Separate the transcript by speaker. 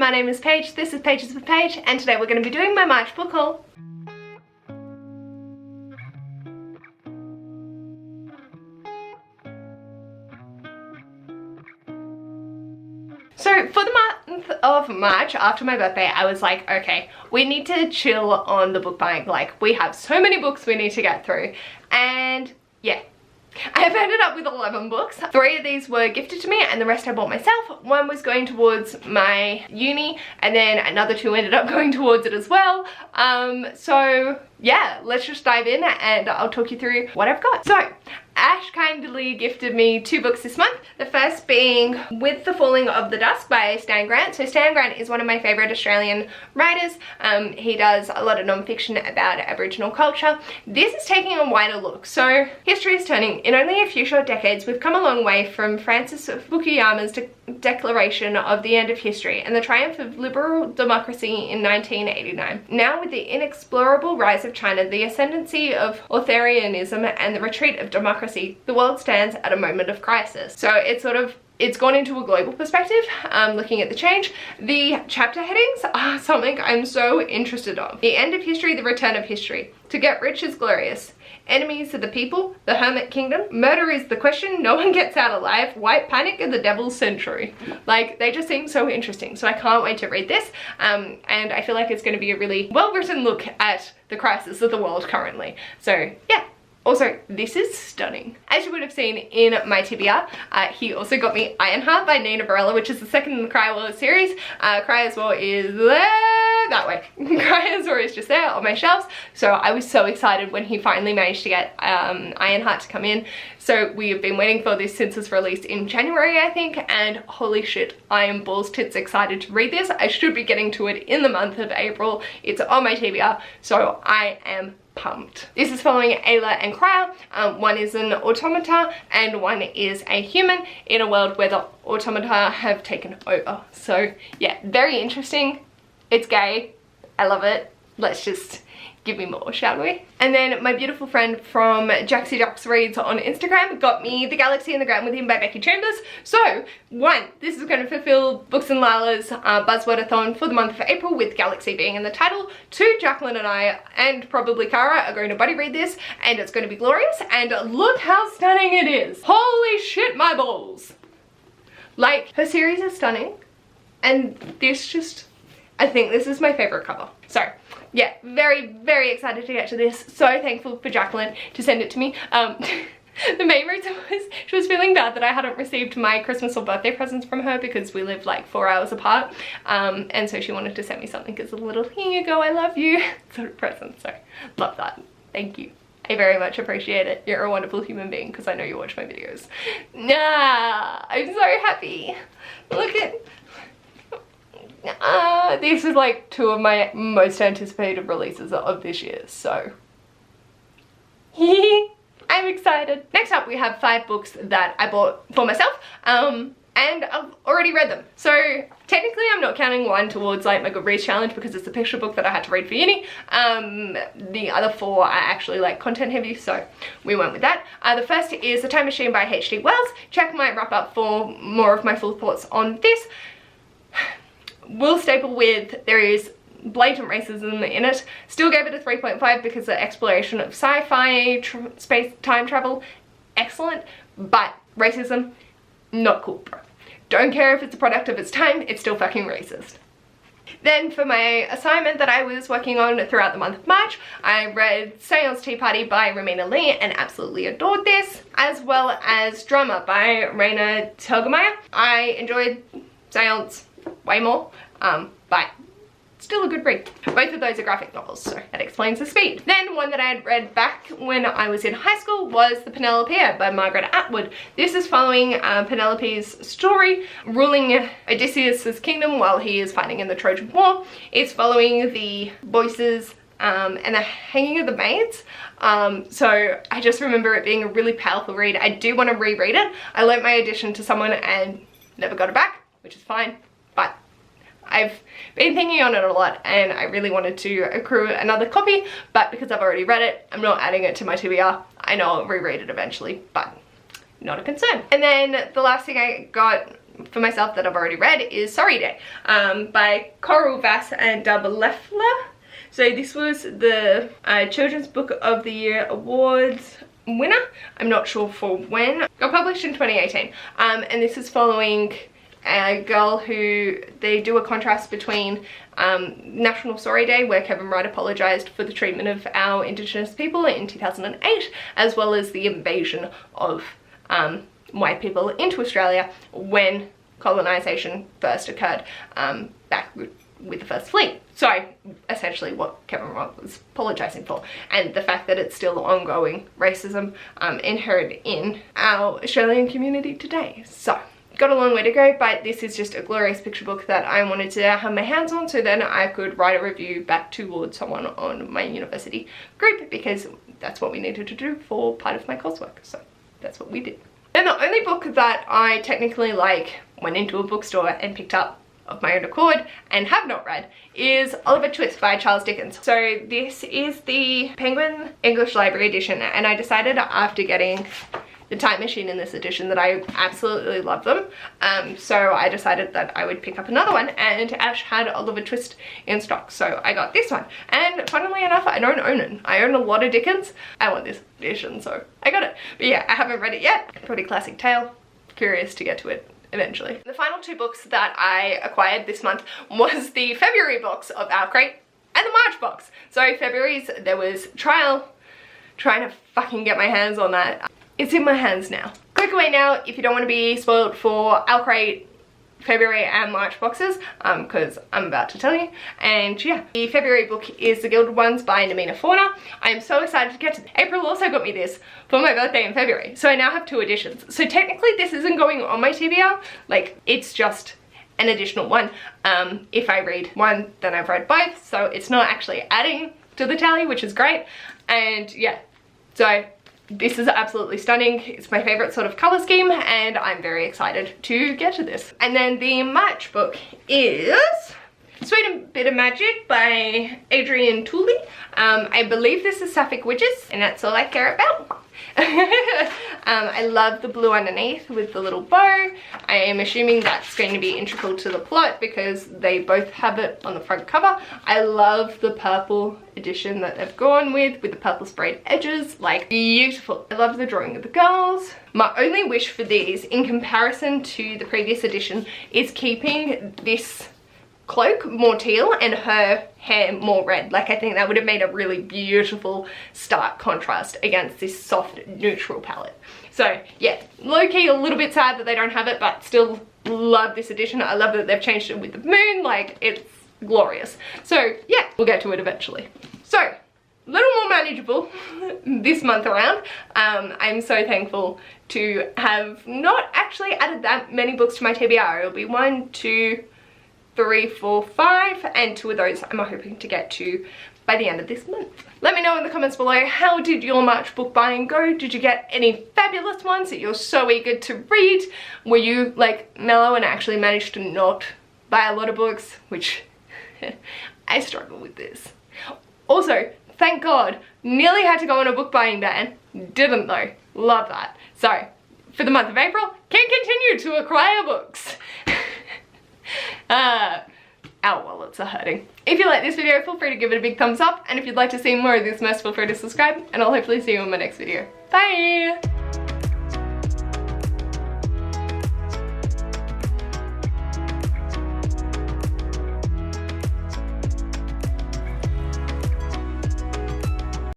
Speaker 1: my name is Paige, this is Pages with Paige, and today we're going to be doing my March book haul. So for the month of March, after my birthday, I was like, okay, we need to chill on the book buying. Like, we have so many books we need to get through. And yeah, I have ended up with 11 books. 3 of these were gifted to me and the rest I bought myself. 1 was going towards my uni and then another 2 ended up going towards it as well. So yeah, let's just dive in and I'll talk you through what I've got. So Ash kindly gifted me 2 books this month. The first being With the Falling of the Dusk by Stan Grant. So Stan Grant is one of my favourite Australian writers. He does a lot of non-fiction about Aboriginal culture. This is taking a wider look. So history is turning. In only a few short decades, we've come a long way from Francis Fukuyama's declaration of the end of history and the triumph of liberal democracy in 1989. Now with the inexplorable rise of China, the ascendancy of authoritarianism and the retreat of democracy, the world stands at a moment of crisis. So it's gone into a global perspective, looking at the change. The chapter headings are something I'm so interested in. The end of history, the return of history. To get rich is glorious. Enemies are the people, the hermit kingdom. Murder is the question, no one gets out alive. White panic and the devil's century. Like, they just seem so interesting. So I can't wait to read this. And I feel like it's going to be a really well-written look at the crisis of the world currently. So yeah. Also, this is stunning. As you would have seen in my TBR, he also got me Ironheart by Nina Varela, which is the second in the Cry War series. Cry as War is that way. Cry as War is just there on my shelves. So I was so excited when he finally managed to get Ironheart to come in. So we have been waiting for this since its release in January, I think, and holy shit, I am balls tits excited to read this. I should be getting to it in the month of April. It's on my TBR, so I am pumped. This is following Ayla and Klara. One is an automata and one is a human in a world where the automata have taken over. So yeah, very interesting. It's gay. I love it. Let's just give me more, shall we? And then my beautiful friend from Jaxiejaxreads on Instagram got me The Galaxy and the Ground Within by Becky Chambers. So, 1, this is going to fulfill Books and Lala's buzzword-a-thon for the month of April, with Galaxy being in the title. 2, Jacqueline and I, and probably Klara, are going to buddy read this, and it's going to be glorious, and look how stunning it is. Holy shit, my balls. Like, her series is stunning, and this just, I think this is my favourite cover. So, yeah, very, very excited to get to this. So thankful for Jacqueline to send it to me. The main reason was she was feeling bad that I hadn't received my Christmas or birthday presents from her because we live like 4 hours apart. And so she wanted to send me something as a little, here you go, I love you sort of present. So, love that. Thank you. I very much appreciate it. You're a wonderful human being because I know you watch my videos. Nah, I'm so happy. Look at... these are like 2 of my most anticipated releases of this year, so I'm excited. Next up we have 5 books that I bought for myself, and I've already read them. So technically I'm not counting 1 towards like my Goodreads challenge because it's a picture book that I had to read for uni. The other 4 are actually like content heavy, so we went with that. The first is The Time Machine by H.G. Wells. Check my wrap up for more of my full thoughts on this. Will staple with there is blatant racism in it. Still gave it a 3.5 because the exploration of sci-fi, space, time travel, excellent, but racism, not cool, bro. Don't care if it's a product of its time, it's still fucking racist. Then for my assignment that I was working on throughout the month of March, I read Seance Tea Party by Romina Lee and absolutely adored this, as well as Drama by Raina Telgemeier. I enjoyed Seance way more, but still a good read. Both of those are graphic novels, so that explains the speed. Then one that I had read back when I was in high school was The Penelope by Margaret Atwood. This is following Penelope's story, ruling Odysseus' kingdom while he is fighting in the Trojan War. It's following the Boyces and the Hanging of the Maids. So I just remember it being a really powerful read. I do want to reread it. I lent my edition to someone and never got it back, which is fine, but I've been thinking on it a lot and I really wanted to accrue another copy, but because I've already read it, I'm not adding it to my TBR. I know I'll reread it eventually, but not a concern. And then the last thing I got for myself that I've already read is Sorry Day by Coral Vass and Dub Leffler. So this was the Children's Book of the Year Awards winner. I'm not sure for when. Got published in 2018. And this is following a girl who, they do a contrast between National Sorry Day, where Kevin Wright apologised for the treatment of our Indigenous people in 2008, as well as the invasion of white people into Australia when colonisation first occurred back with the first fleet. So essentially what Kevin Wright was apologising for, and the fact that it's still ongoing racism inherent in our Australian community today. So got a long way to go, but this is just a glorious picture book that I wanted to have my hands on, so then I could write a review back towards someone on my university group, because that's what we needed to do for part of my coursework. So that's what we did. And the only book that I technically went into a bookstore and picked up of my own accord and have not read is Oliver Twist by Charles Dickens. So this is the Penguin English Library edition, and I decided after getting the Time Machine in this edition that I absolutely love them. So I decided that I would pick up another one, and Ash had Oliver Twist in stock, so I got this one. And funnily enough, I don't own it. I own a lot of Dickens. I want this edition, so I got it. But yeah, I haven't read it yet. Pretty classic tale. Curious to get to it eventually. The final two books that I acquired this month was the February box of Our Crate and the March box. So February's, there was Trial, trying to fucking get my hands on that. It's in my hands now. Click away now if you don't want to be spoiled for Our Crate, February and March boxes, because I'm about to tell you. And yeah, the February book is The Gilded Ones by Namina Fauna. I am so excited to get to this. April also got me this for my birthday in February, so I now have 2 editions. So technically this isn't going on my TBR, it's just an additional one. If I read one, then I've read both, so it's not actually adding to the tally, which is great. And yeah, so this is absolutely stunning. It's my favorite sort of color scheme, and I'm very excited to get to this. And then the March book is Sweet and Bitter Magic by Adrienne Tooley. I believe this is Sapphic Witches, and that's all I care about. I love the blue underneath with the little bow. I am assuming that's going to be integral to the plot because they both have it on the front cover. I love the purple edition that they've gone with the purple sprayed edges, beautiful. I love the drawing of the girls. My only wish for these, in comparison to the previous edition, is keeping this cloak more teal and her hair more red. I think that would have made a really beautiful stark contrast against this soft neutral palette. So yeah, low-key a little bit sad that they don't have it, but still love this edition. I love that they've changed it with the moon. It's glorious. So yeah, we'll get to it eventually. So a little more manageable this month around. I'm so thankful to have not actually added that many books to my TBR. It'll be 1, 2, 3, 4, 5, and 2 of those I'm hoping to get to by the end of this month. Let me know in the comments below, how did your March book buying go? Did you get any fabulous ones that you're so eager to read? Were you mellow and actually managed to not buy a lot of books? Which I struggle with this. Also, thank God, nearly had to go on a book buying ban. Didn't though. Love that. So for the month of April, can continue to acquire books. Our wallets are hurting. If you like this video, feel free to give it a big thumbs up, and if you'd like to see more of this mess, feel free to subscribe, and I'll hopefully see you in my next video. Bye!